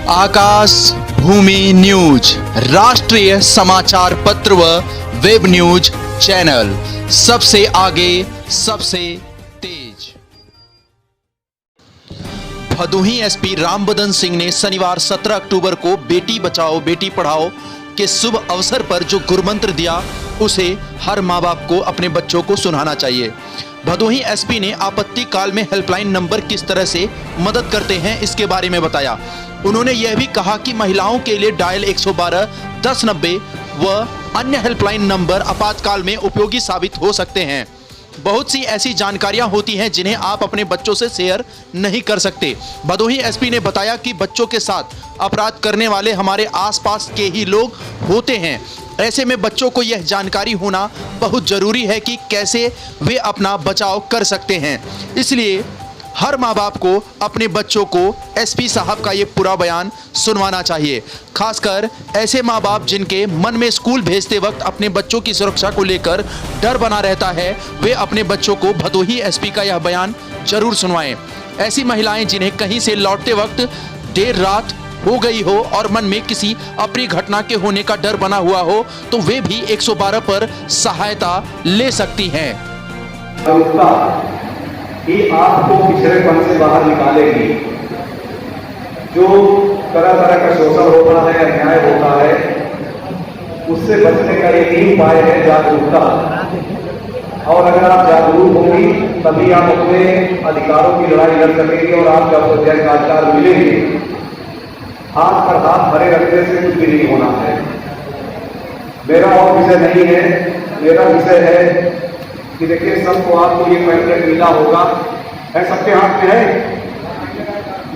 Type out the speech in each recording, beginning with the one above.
आकाश भूमि news राष्ट्रीय समाचार पत्र व वेब न्यूज चैनल, सबसे आगे सबसे तेज। भदोही एसपी रामबदन सिंह ने शनिवार 17 अक्टूबर को बेटी बचाओ बेटी पढ़ाओ के शुभ अवसर पर जो गुरुमंत्र दिया उसे हर मां बाप को अपने बच्चों को सुनाना चाहिए। भदोही एसपी ने आपत्ति काल में हेल्पलाइन नंबर किस तरह से मदद करते हैं इसके बारे में बताया। उन्होंने यह भी कहा कि महिलाओं के लिए डायल 112 1090 व अन्य हेल्पलाइन नंबर आपातकाल में उपयोगी साबित हो सकते हैं। बहुत सी ऐसी जानकारियां होती हैं जिन्हें आप अपने बच्चों से शेयर नहीं कर सकते। भदोही एसपी ने बताया कि बच्चों के साथ अपराध करने वाले हमारे आसपास के ही लोग होते हैं। ऐसे में बच्चों को यह जानकारी होना बहुत जरूरी है कि कैसे वे अपना बचाव कर सकते हैं। इसलिए हर माँ बाप को अपने बच्चों को एसपी साहब का ये पूरा बयान सुनवाना चाहिए। खासकर ऐसे माँ बाप जिनके मन में स्कूल भेजते वक्त अपने बच्चों की सुरक्षा को लेकर डर बना रहता है, वे अपने बच्चों को भदोही एसपी का यह बयान जरूर सुनवाएं। ऐसी महिलाएं जिन्हें कहीं से लौटते वक्त देर रात हो गई हो और मन में किसी अप्रिय घटना के होने का डर बना हुआ हो तो वे भी 112 पर सहायता ले सकती हैं। कि आपको पिछड़ेपन से बाहर निकालेगी। जो तरह तरह का शोषण होता है, अन्याय होता है, उससे बचने का एक ही उपाय है जागरूकता। और अगर आप जागरूक होंगी तभी आप अपने अधिकारों की लड़ाई लड़ सकेंगे और आपको जय अधिकार मिलेंगे। हाथ पर हाथ भरे रखने से कुछ भी नहीं होना है। मेरा और विषय नहीं है, मेरा विषय है कि देखिए सबको आपको ये पैम्फलेट मिला होगा, है सबके हाथ में है?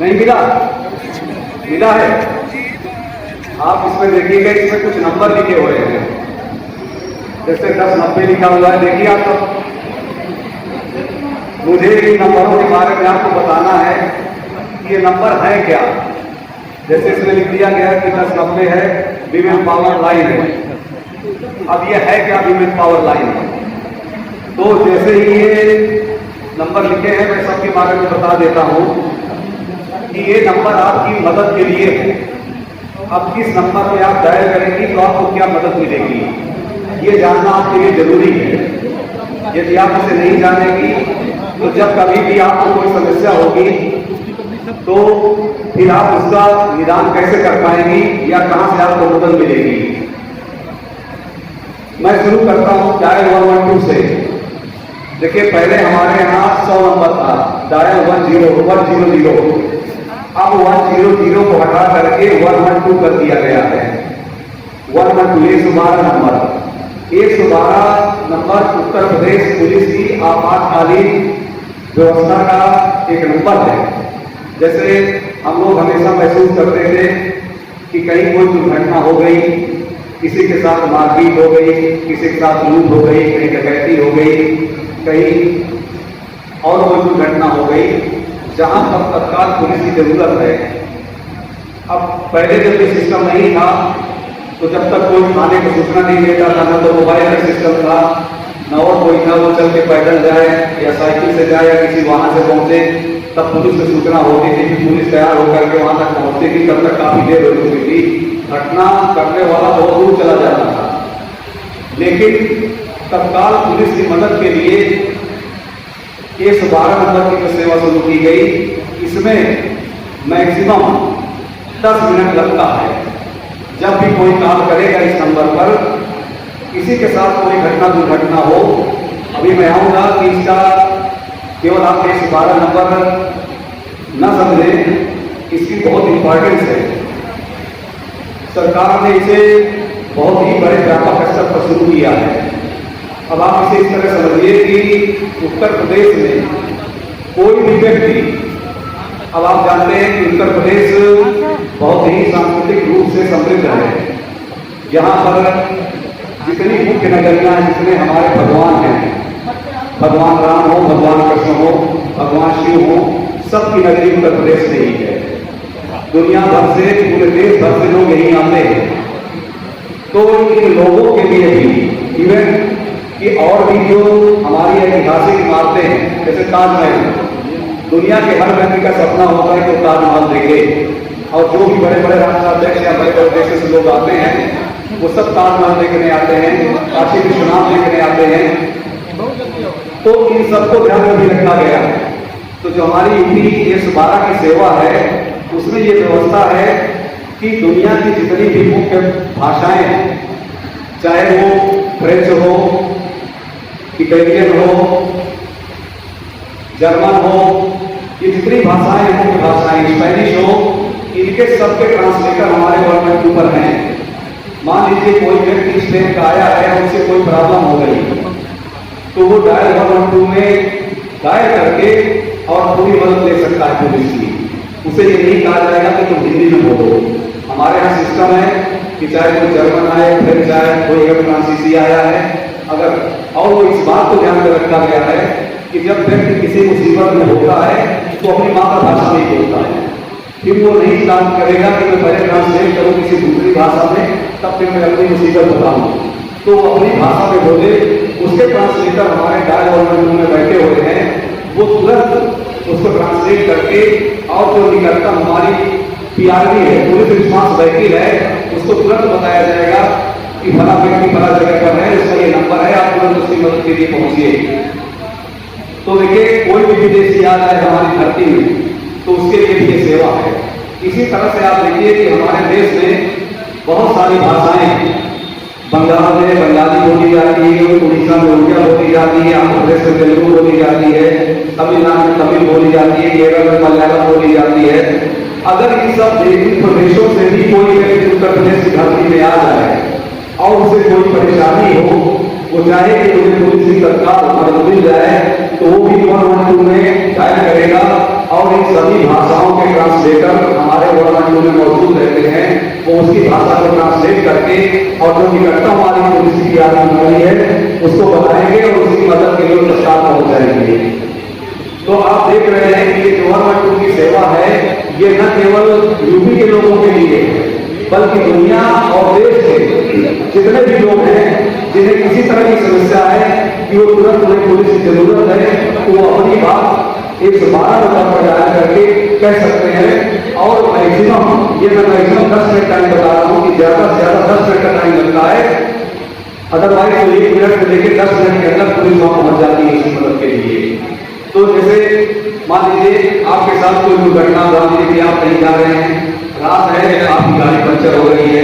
नहीं मिला? मिला है। आप इसमें देखिएगा, इसमें कुछ नंबर लिखे हुए हैं, जैसे 1090 लिखा हुआ है। देखिए आप सब, मुझे इन नंबरों के बारे में आपको बताना है कि ये नंबर है क्या। जैसे इसमें लिख दिया गया कि 1090 है, वीमेन पावर लाइन है। अब ये है क्या वीमेन पावर लाइन? तो जैसे ही ये नंबर लिखे हैं मैं सबके बारे में बता देता हूं कि ये नंबर आपकी मदद के लिए है। अब किस नंबर पे आप डायल करेंगी तो आपको क्या मदद मिलेगी, ये जानना आपके लिए जरूरी है। यदि आप इसे नहीं जानेंगी तो जब कभी भी आपको कोई समस्या होगी तो फिर आप उसका निदान कैसे कर पाएंगी या कहां से आपको मदद मिलेगी। मैं शुरू करता हूं डायल 112 से। देखिए पहले हमारे यहाँ 100 नंबर था, डायल 100। अब 100 को हटा करके 112 कर दिया गया है। 112 112 number 112 number Uttar Pradesh police की आपातकालीन व्यवस्था का एक नंबर है। जैसे हम लोग हमेशा महसूस करते थे कि कहीं कोई दुर्घटना हो गई, किसी के साथ मारपीट हो गई, किसी के साथ लूट हो गई, कहीं डकैती हो गई, कहीं और कोई दुर्घटना हो गई, जहां पर तत्काल पुलिस की जरूरत है। अब पहले जब ये सिस्टम नहीं था तो जब तक कोई थाने को सूचना नहीं देता था, न तो मोबाइल का सिस्टम था, न और कोई था वो चल के पैदल जाए या साइकिल से जाए या किसी वाहन से पहुंचे, तब पुलिस से सूचना होती थी कि पुलिस तैयार होकर के वहां तक पहुंचती थी। तब तक काफी देर हो चुकी थी, घटना करने वाला बहुत दूर चला जाता था। लेकिन तत्काल पुलिस की मदद के लिए 112 नंबर की सेवा शुरू की गई। इसमें मैक्सिमम 10 मिनट लगता है। जब भी कोई काम करेगा इस नंबर पर, किसी के साथ कोई घटना दुर्घटना हो, अभी मैं आऊंगा कि इसका केवल आप 112 नंबर न समझें, इसकी बहुत इंपॉर्टेंस है। सरकार ने इसे बहुत ही बड़े व्यापक स्तर पर शुरू किया है। अब आप इसे इस तरह समझिए कि उत्तर प्रदेश में कोई भी व्यक्ति, अब आप जानते हैं कि उत्तर प्रदेश बहुत ही सांस्कृतिक रूप से समृद्ध है। यहाँ पर जितनी मुख्य नगरियां हैं, जितने हमारे भगवान हैं, भगवान राम हो, भगवान कृष्ण हो, भगवान शिव हो, सबकी नगरी उत्तर प्रदेश से ही है। दुनिया भर से, पूरे देश भर से लोग यहीं आते हैं। तो इन लोगों के लिए भी इवन कि और भी जो हमारी ऐतिहासिक इमारतें हैं, जैसे ताजमहल, दुनिया के हर व्यक्ति का सपना होता है कि ताजमहल देखे। और जो भी बड़े बड़े राष्ट्राध्यक्ष या बड़े बड़े देशों से लोग आते हैं वो सब ताजमहल देखने आते हैं, काशी विश्वनाथ देखने आते हैं। तो इन सबको ध्यान में भी रखा गया। तो जो हमारी यूपी 112 की सेवा है उसमें ये व्यवस्था है कि दुनिया की जितनी भी मुख्य भाषाएं हैं, चाहे वो फ्रेंच हो, इटालियन हो, जर्मन हो, ये जितनी भाषाएं मुख्य भाषाएं, स्पेनिश हो, इनके सबके ट्रांसलेटर हमारे गवर्नमेंट के ऊपर हैं। मान लीजिए कोई व्यक्ति स्पेन का आया है, उनसे कोई प्रॉब्लम हो गई तो वो डायल 112 में डायल करके और पूरी मदद ले सकता है पुलिस की। उसे ये नहीं कहा जाएगा कि तुम हिंदी में बोलो। हमारे यहाँ सिस्टम है कि चाहे कोई जर्मन आए, फ्रेंच आए, कोई अगर फ्रांसीसी आया है अगर, और वो इस बात को ध्यान में रखा गया है कि जब व्यक्ति किसी मुसीबत में होता है तो अपनी मातृभाषा में बोलता है। फिर वो नहीं काम करेगा कि मैं पहले ट्रांसलेट करूँ किसी दूसरी भाषा में, तब फिर मैं अपनी मुसीबत बताऊँ। तो अपनी भाषा में बोले। उसके ट्रांसलेटर हमारे डायल 112 में बैठे हुए हैं, वो तुरंत उसको ट्रांसलेट करके और जो निकटतम हमारी पीआरवी है, पुलिस रिस्पांस व्हीकल है, उसको तुरंत बताया जाएगा कि फला व्यक्ति फला जगह पर है, उसका ये नंबर है, आप तुरंत उसकी मदद के लिए पहुंचिए। तो देखिए कोई भी विदेशी आ जाए हमारी धरती में तो उसके लिए भी सेवा है। इसी तरह से आप देखिए कि हमारे देश में बहुत सारी भाषाएं, बंगाल में बंगाली बोली जाती है, उड़ीसा में उड़िया बोली जाती है, आंध्र प्रदेश में तेलुगु बोली जाती है, तमिलनाडु में तमिल बोली जाती है, केरल में मलयालम बोली जाती है। अगर इन सब प्रदेशों से भी कोई व्यक्ति उत्तर प्रदेश की धरती में आ जाए और उसे कोई परेशानी हो, वो चाहे कि मुझे पुलिस की तत्काल मदद मिल जाए, तो वो भी 112 में डायल करेगा और इन सभी भाषाओं के ट्रांसलेटर हमारे 112 में मौजूद रहते हैं। वो उसकी भाषा को ट्रांसलेट करके और जो निकटतम हमारी पुलिस की आदमी है उसको बताएंगे और उसकी मदद के लिए तत्काल पहुंच जाएंगे। तो आप देख रहे हैं कि ये 112 की सेवा है, ये न केवल यूपी के लोगों के लिए बल्कि दुनिया और देश के जितने भी लोग हैं जिन्हें किसी तरह की समस्या है कि वो तुरंत उन्हें पुलिस की जरूरत है, तो वो अपनी बात 112 नंबर पर डायल करके कह सकते हैं। और मैक्सिमम, ये मैं मैक्सिमम 10 मिनट टाइम बता रहा हूँ कि ज्यादा से ज्यादा 10 मिनट का टाइम लगता है, अदरवाइज तो 1 मिनट से लेकर 10 मिनट के अंदर पुलिस वहां पहुंच जाती है इसकी मदद के लिए। तो जैसे मान लीजिए आपके साथ कोई दुर्घटना, मान लीजिए कि आप कहीं जा रहे हैं, रात है, आपकी गाड़ी पंचर हो रही है,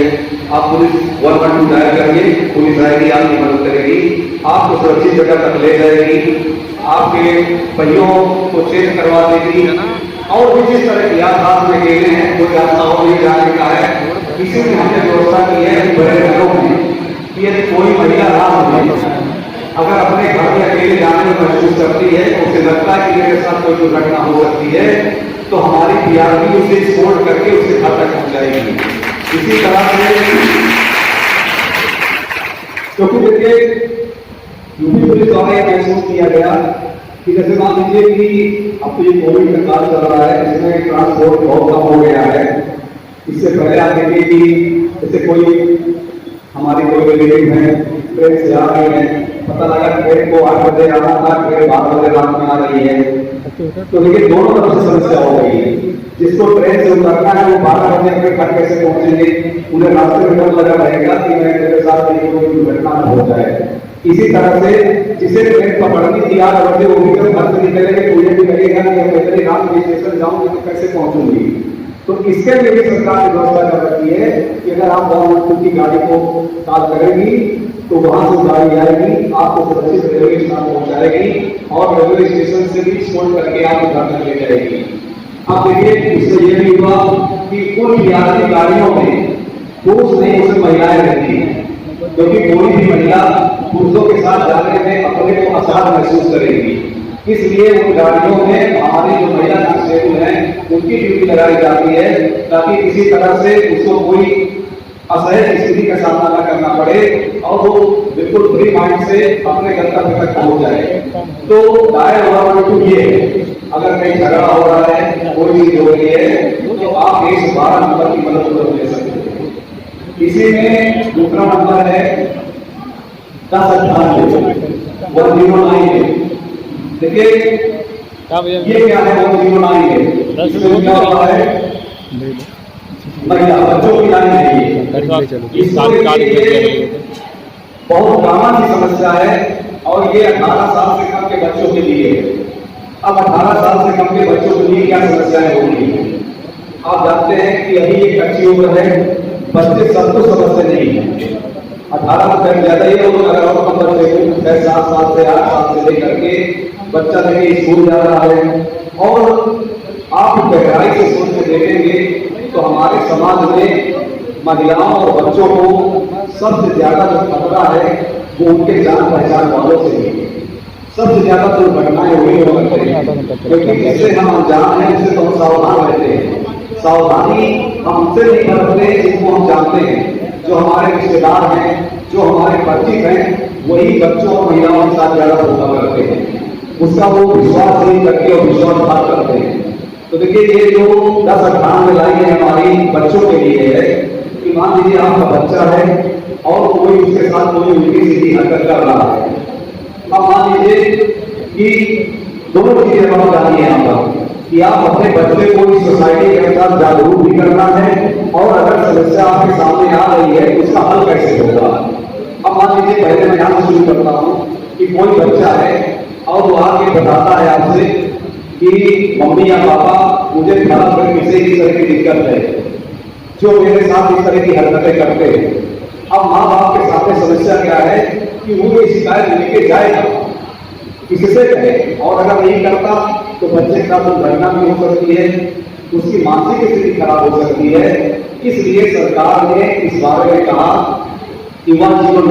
आप पुलिस 112 डायल करके पुलिस आएगी, आपकी मदद करेगी, आपको सुरक्षित जगह तक ले जाएगी, आपके पहियों को चेक करवा देगी और भी जिस तरह की आप हाथ में अकेले हैं, कोई रास्ता हो नहीं जाने का है, इसी में हमने व्यवस्था की है बड़े घरों में कि यदि कोई महिला रात में अगर अपने घर में अकेले जाने में महसूस करती है, उसे लगता है कि मेरे साथ कोई दुर्घटना हो सकती है, तो हमारी पीआरवी उसे स्पोर्ट करके उसके घर तक पहुंचाएगी। इसी तरह से क्योंकि देखिए यूपी पुलिस द्वारा यह महसूस किया गया कि जैसे मान लीजिए कि अब तो ये कोविड का काल चल रहा है, इसमें ट्रांसपोर्ट बहुत कम हो गया है। इससे पहले आप देखिए कि जैसे कोई हमारी कोई रिलेटिव है, ट्रेन से आ रही है, पता लगा ट्रेन को 8 बजे आना था, ट्रेन 12 बजे रात में आ रही है, तो देखिए दोनों तरफ से समस्या हो गई है। जिसको ट्रेन से उतरना है वो 12 बजे अपने घर कैसे पहुंचेंगे, उन्हें रास्ते में डर लगा रहेगा कि मैं मेरे साथ कोई दुर्घटना न हो जाए। इसी तरह से जिसे ट्रेन पकड़नी थी 8 बजे, वो भी जब घर से निकलेंगे तो ये भी लगेगा कि मैं इतनी रात में स्टेशन जाऊंगी तो कैसे पहुंचूंगी। तो इसके लिए भी सरकार ने व्यवस्था कर रखी है कि अगर आप 112 की गाड़ी को कॉल करेंगी तो वहां से गाड़ी आएगी, आपको सुरक्षित रेलवे स्टेशन पहुंचाएगी और रेलवे स्टेशन से भी स्पोर्ट करके आपको घर तक ले जाएगी। अब देखिए इससे ये भी हुआ कि कुल यात्री गाड़ियों में पुरुष नहीं, उसमें महिलाएं रहती हैं, क्योंकि कोई भी महिला पुरुषों के साथ जाने में अपने को आसान महसूस करेगी। इसलिए उन गाड़ियों में हमारी जो महिला कांस्टेबल हैं उनकी ड्यूटी लगाई जाती है, ताकि किसी तरह से उसको कोई असहज स्थिति का सामना न करना पड़े और वो बिल्कुल फ्री माइंड से अपने गंतव्य तक पहुंच जाए। तो डायल 112 ये है, अगर कहीं झगड़ा हो रहा है, कोई चीज हो रही है, तो आप 112 नंबर की मदद तुरंत ले सकते हैं। इसी में दूसरा नंबर है 1098 देखिए ये क्या है 109 है, इसमें क्या होता है महिला बच्चों की लाइन है ये। इसलिए बहुत कॉमन की समस्या है और ये 18 साल से कम के बच्चों के लिए है। अब 18 साल से कम के बच्चों के लिए क्या समस्याएं होंगी? आप जानते हैं कि अभी एक कच्ची उम्र है, बच्चे सब कुछ समझते नहीं है। 18 से ज्यादा ही लोग अगर और कम बच्चे को 6-7 साल से 8 साल से लेकर के बच्चा लेके स्कूल जा रहा है और आप गहराई से सोच के देखेंगे तो हमारे समाज में महिलाओं और बच्चों को सबसे ज्यादा जो खतरा है वो उनके जान पहचान वालों से ही है। सबसे ज्यादा दुर्घटनाएं हुई होती हैं, क्योंकि जिससे हम अनजान हैं उससे तो हम सावधान रहते हैं। सावधानी हमसे नहीं बरतते जिनको हम जानते हैं, जो हमारे रिश्तेदार हैं, जो हमारे परिचित हैं, वही बच्चों और महिलाओं के साथ ज्यादा धोखा करते हैं। उसका वो विश्वास नहीं करके और विश्वासघात करते हैं। तो देखिए ये जो 10-18 में लाई है हमारी बच्चों के लिए है कि मान लीजिए आपका बच्चा है और कोई उसके साथ कोई उल्टी सीधी हरकत कर रहा है। अब मान लीजिए कि दोनों चीजें बहुत जानी है यहाँ पर कि आप अपने बच्चे को इस सोसाइटी के अनुसार जागरूक भी करना है और अगर समस्या आपके सामने आ रही है तो उसका हल कैसे होगा। अब मान लीजिए पहले मैं यहाँ से शुरू करता हूँ कि कोई बच्चा है और वो आके बताता है आपसे कि मम्मी या पापा मुझे घर में किसी इस तरह की दिक्कत है, जो मेरे साथ इस तरह की हरकतें करते हैं। अब माँ बाप के सामने समस्या क्या है कि वो ये शिकायत लेके जाएगा, किससे कहे, और अगर नहीं करता तो बच्चे का दुर्घटना भी हो सकती है, उसकी मानसिक स्थिति खराब हो सकती है। इसलिए सरकार ने इस बारे में कहा कि 109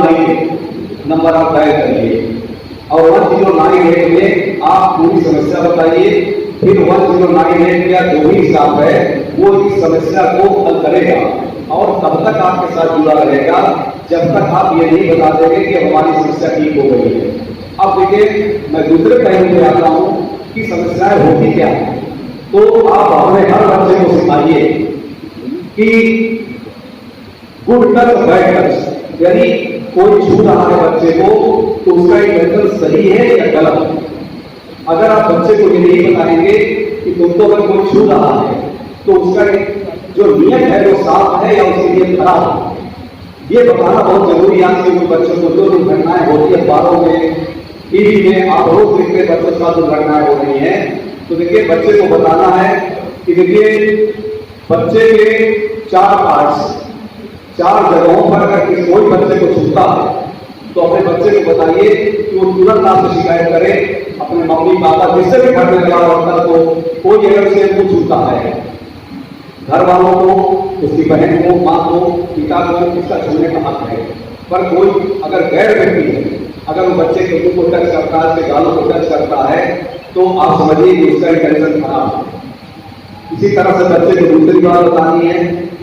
नंबर आप डायल करिए और 109 में आप पूरी समस्या बताइए, फिर 109 का जो भी स्टाफ है वो इस समस्या को हल करेगा और तब तक आपके साथ जुड़ा रहेगा जब तक आप ये नहीं बता देंगे कि हमारी समस्या ठीक हो गई है। अब देखिए मैं दूसरे पहलू पे आता हूं कि समस्याएं होती क्या है। तो आप अपने हर बच्चे को सिखाइए कि गुड टच बैड टच, यानी कोई छू रहा है बच्चे को तो उसका इंटेंशन सही है या गलत। अगर आप बच्चे को ये नहीं बताएंगे कि तुमको अगर कोई छू रहा है तो उसका जो नियत है वो साफ है या उसकी नियत खराब है, ये बताना बहुत जरूरी है। आज के बच्चों को जो दुर्घटनाएं होती है अखबारों में, टीवी में आप रोज देखते हैं बच्चों के साथ दुर्घटनाएं हो रही हैं, तो देखिए बच्चे को बताना है कि देखिए बच्चे के 4 पार्ट्स 4 जगहों पर अगर कोई बच्चे को छूता है तो अपने बच्चे को बताइए कि वो तुरंत आपसे शिकायत करे, अपने मम्मी पापा जिससे भी घर में लगा होता तो कोई अगर उसे वो छूता है, घर वालों को, उसकी बहन को, माँ को, पिता को उसका छूने का हक है। पर कोई अगर गैर व्यक्ति है, अगर वो बच्चे के मुंह को टच करता है, उसके गालों को टच करता है तो आप समझिए कि उसका इंटेंशन खराब है। इसी तरह से बच्चे को दूसरी बात बतानी है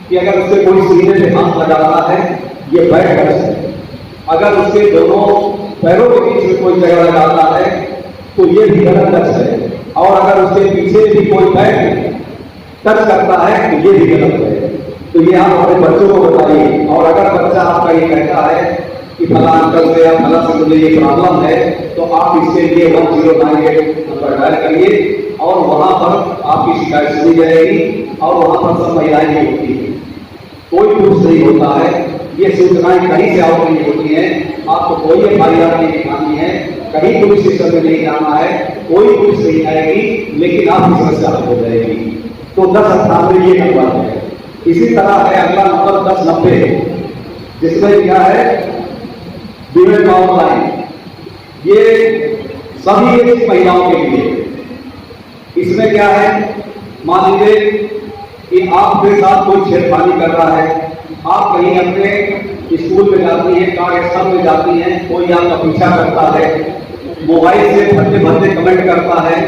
कि अगर उससे कोई सीने पे हाथ लगाता है ये बैड टच है। अगर उसके दोनों पैरों के बीच में कोई जगह लगाता है तो ये भी गलत टच है, और अगर उसके पीछे भी कोई बैड टच करता है तो ये भी गलत है। तो ये आप अपने बच्चों को बताइए। और अगर बच्चा आपका ये कहता है कि फला अंकल से या फला से मुझे ये प्रॉब्लम है तो आप इसके लिए 1098 नंबर डायल करिए और वहां पर आपकी शिकायत सुनी जाएगी और वहां पर सब महिलाएं भी होती है, कोई पुरुष नहीं होता है। ये सूचनाएं कहीं से आउट नहीं होती हैं, आपको कोई FIR नहीं दिखानी है, कहीं पुलिस स्टेशन में नहीं जाना है, कोई पुलिस नहीं आएगी, लेकिन आपकी समस्या हल हो जाएगी। तो 1098 ये नंबर है। इसी तरह है अगला नंबर 1090, जिसमें क्या है विमेन पावर लाइन। ये सभी महिलाओं के लिए। इसमें क्या है, मान लीजिए कि आपके साथ कोई छेड़खानी कर रहा है, आप कहीं अपने स्कूल में जाती हैं, कार्यस्थल में जाती हैं, कोई आपका पीछा करता है, मोबाइल से भद्दे भद्दे कमेंट करता है,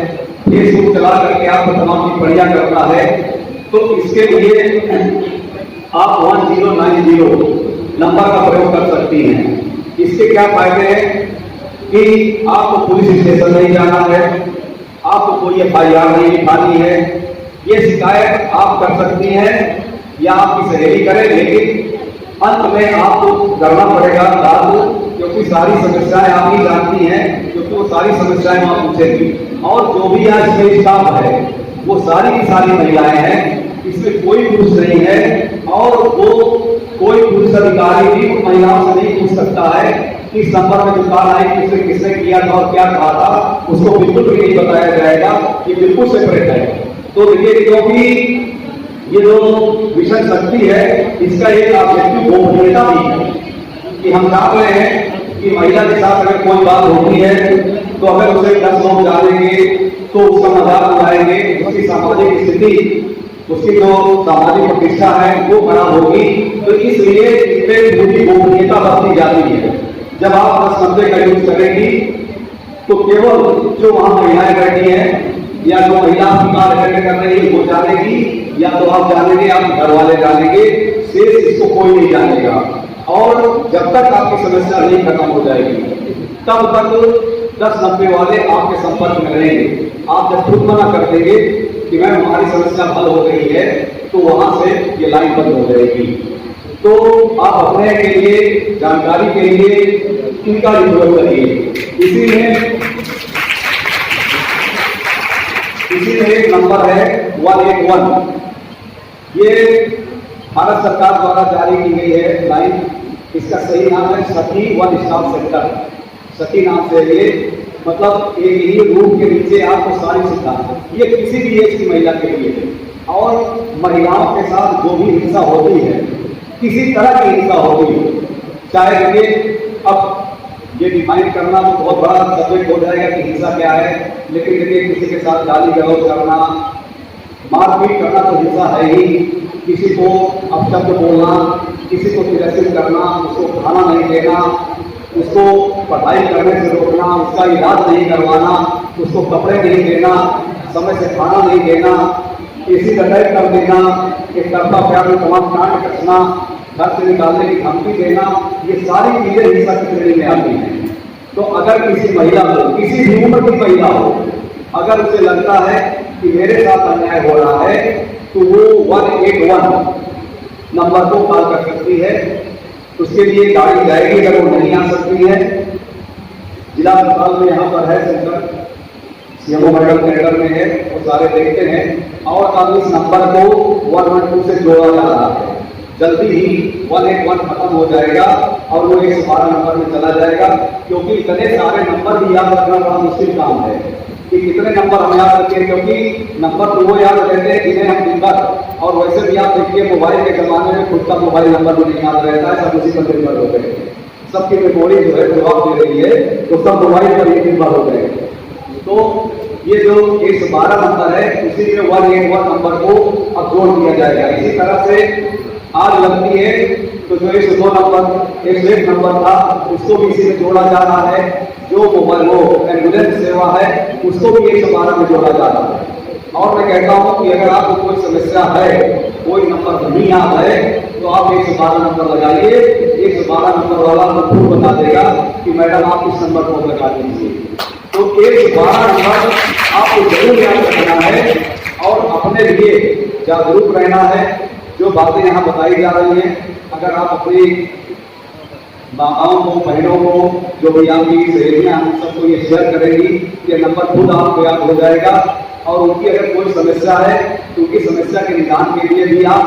फेसबुक चला करके आपको तमाम टिप्पणियां करता है, तो इसके लिए आप 1090 नंबर का प्रयोग कर सकती हैं। इसके क्या फायदे हैं कि आपको पुलिस स्टेशन नहीं जाना है, आपको कोई FIR नहीं लिखानी है, ये शिकायत आप कर सकती हैं या आपकी सहेली करे, लेकिन अंत में आपको करना पड़ेगा लागू, क्योंकि सारी समस्याएं आप ही जानती हैं, क्योंकि वो सारी समस्याएं आप पूछेंगी। और जो भी आज में स्टाफ है वो सारी की सारी महिलाएं हैं, इसमें कोई पुरुष नहीं है और वो कोई पुरुष अधिकारी भी उन महिलाओं से नहीं पूछ सकता है कि इस नंबर में जो कॉल आई कि उसे किसने किया था और क्या कहा था, उसको बिल्कुल भी नहीं बताया जाएगा। ये बिल्कुल सेपरेट है। तो देखिए, क्योंकि ये जो मिशन शक्ति है इसका एक ऑब्जेक्टिव गोपनीयता भी है कि हम चाह रहे हैं कि महिला के साथ अगर कोई बात होती है तो अगर उसे 10 लोग जानेंगे तो उसका मजाक उड़ाएंगे, उसकी सामाजिक स्थिति, उसकी जो सामाजिक प्रतिष्ठा है वो खराब होगी। तो इसलिए इसमें पूरी गोपनीयता बरती जाती है। जब आप 10 नंबर का यूज करेंगी तो केवल जो वहां महिलाएं बैठी हैं या जो महिला कार्य अटेंड कर रही है वो जानेगी, या तो आप जानेंगे, आप घर वाले जानेंगे, शेष इसको कोई नहीं जानेगा। और जब तक आपकी समस्या नहीं खत्म हो जाएगी तब तक 10 नंबर वाले आपके संपर्क में रहेंगे। आप जब खुद मना कर देंगे कि मैम हमारी समस्या हल हो गई है तो वहां से ये लाइन बंद हो जाएगी। तो आप अपने के लिए जानकारी के लिए इनका उपयोग करिए। इसी में एक नंबर है 181। ये भारत सरकार द्वारा जारी की गई है लाइन। इसका सही नाम है सखी वन स्टॉप सेंटर। सखी नाम से ये मतलब एक ही रूप के नीचे आपको सारी सुविधा, ये किसी भी एज की महिला के लिए है। और महिलाओं के साथ जो भी हिंसा होती है, किसी तरह की हिंसा होती है, चाहे देखिए अब ये डिफाइन करना तो बहुत बड़ा सब्जेक्ट हो जाएगा कि हिंसा क्या है, लेकिन देखिए किसी के साथ गाली गलौज करना, मारपीट करना तो हिंसा है ही। किसी को अपशब्द बोलना, किसी को तिरस्कृत करना, उसको खाना नहीं देना, उसको पढ़ाई करने से रोकना, उसका इलाज नहीं करवाना, उसको कपड़े नहीं देना, समय से खाना नहीं देना, किसी का टैग कर देना, एक तरफा प्यार में तमाम कांड कसना, घर से निकालने की धमकी देना, ये सारी चीजें हिंसा की श्रेणी में आती हैं। तो अगर किसी महिला को, किसी भी उम्र की महिला हो, अगर उसे लगता है कि मेरे साथ अन्याय हो रहा है तो वो 181 नंबर को कॉल कर सकती है। उसके लिए गाड़ी जाएगी, अगर वो नहीं आ सकती है जिला अस्पताल में यहाँ पर है सेंटर, सीएमओ मेडिकल सेंटर में है, वो सारे देखते हैं। और अब इस नंबर को 112 से जोड़ा जा रहा है। जल्दी ही 181 खत्म हो जाएगा और वो 112 नंबर में चला जाएगा, क्योंकि इतने सारे नंबर भी याद रखना बड़ा मुश्किल काम है कि कितने नंबर हम याद रखें, क्योंकि नंबर तो वो याद रहते हैं जिन्हें हम दिन भर, और वैसे भी आप देखिए मोबाइल के जमाने में खुद का मोबाइल नंबर भी नहीं याद रहता है, सब उसी पर निर्भर हो गए। सबकी मेमोरी जो है जवाब दे रही है तो सब मोबाइल पर ही निर्भर हो गए। तो ये जो 112 नंबर है उसी में 181 नंबर को अब जोड़ दिया जाएगा। इसी तरह से आग लगती है तो जो 102 नंबर 101 नंबर था उसको भी इसी में जोड़ा जा रहा है। जो मोबाइल वो एम्बुलेंस सेवा है उसको भी 112 में जोड़ा जा रहा है। और मैं कहता हूं कि अगर आपको कोई समस्या है, कोई नंबर नहीं आता है, तो आप 112 नंबर लगाइए। 112 नंबर वाला आपको बता देगा कि मैडम आप इस नंबर को लगा दीजिए। तो 112 नंबर आपको जरूर याद रखना है और अपने लिए जागरूक रहना है। जो बातें यहाँ बताई जा रही हैं, अगर आप अपनी माताओं को, बहनों को, जो भी आपकी सहेलियां हैं, सबको ये शेयर करेंगी, ये नंबर खुद आपको याद हो जाएगा। और उनकी अगर कोई समस्या है तो उनकी समस्या के निदान के लिए भी आप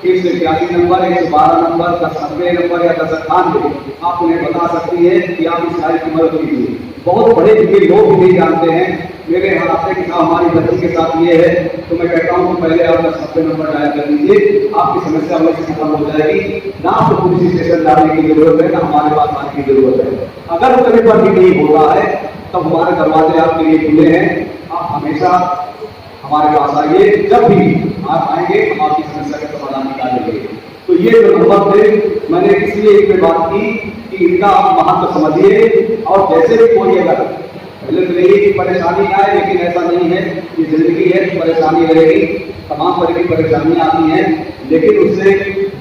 181 नंबर, 112 नंबर, 1090 नंबर या 1098 आप उन्हें बता सकती है कि आप इस कार्य की मदद कीजिए। बहुत बड़े बड़े लोग भी नहीं जानते हैं। मेरे हादसे के साथ हमारी बच्ची के साथ ये है, तो मैं कहता हूँ कि पहले आप 1090 नंबर डायल कर लीजिए, आपकी समस्या वैसे खत्म हो जाएगी। ना आपको पुलिस स्टेशन जाने की जरूरत है, ना हमारे पास आने की जरूरत है। अगर उतने पर भी नहीं हो रहा है तब हमारे दरवाजे आपके लिए खुले हैं। आप हमेशा हमारे पास आइए, जब भी आप आएंगे हम आपकी समस्या का समाधान निकालेंगे। तो ये जो नंबर थे, मैंने इसलिए इस पर बात की कि इनका आप महत्व समझिए। और जैसे भी कोई अगर पहले तो यही कि परेशानी आए, लेकिन ऐसा नहीं है, ये जिंदगी है, परेशानी रहेगी, तमाम तरह की परेशानियां आती हैं, लेकिन उससे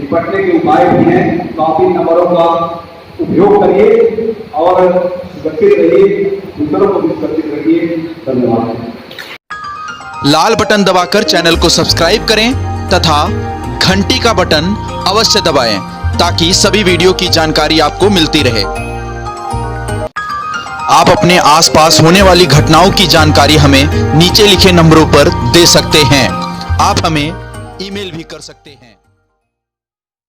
निपटने के उपाय भी हैं। तो आप इन नंबरों का उपयोग करिए और सुरक्षित रहिए, दूसरों को भी सुरक्षित रखिए। धन्यवाद। लाल बटन दबाकर चैनल को सब्सक्राइब करें तथा घंटी का बटन अवश्य दबाएं ताकि सभी वीडियो की जानकारी आपको मिलती रहे। आप अपने आसपास होने वाली घटनाओं की जानकारी हमें नीचे लिखे नंबरों पर दे सकते हैं। आप हमें ईमेल भी कर सकते हैं।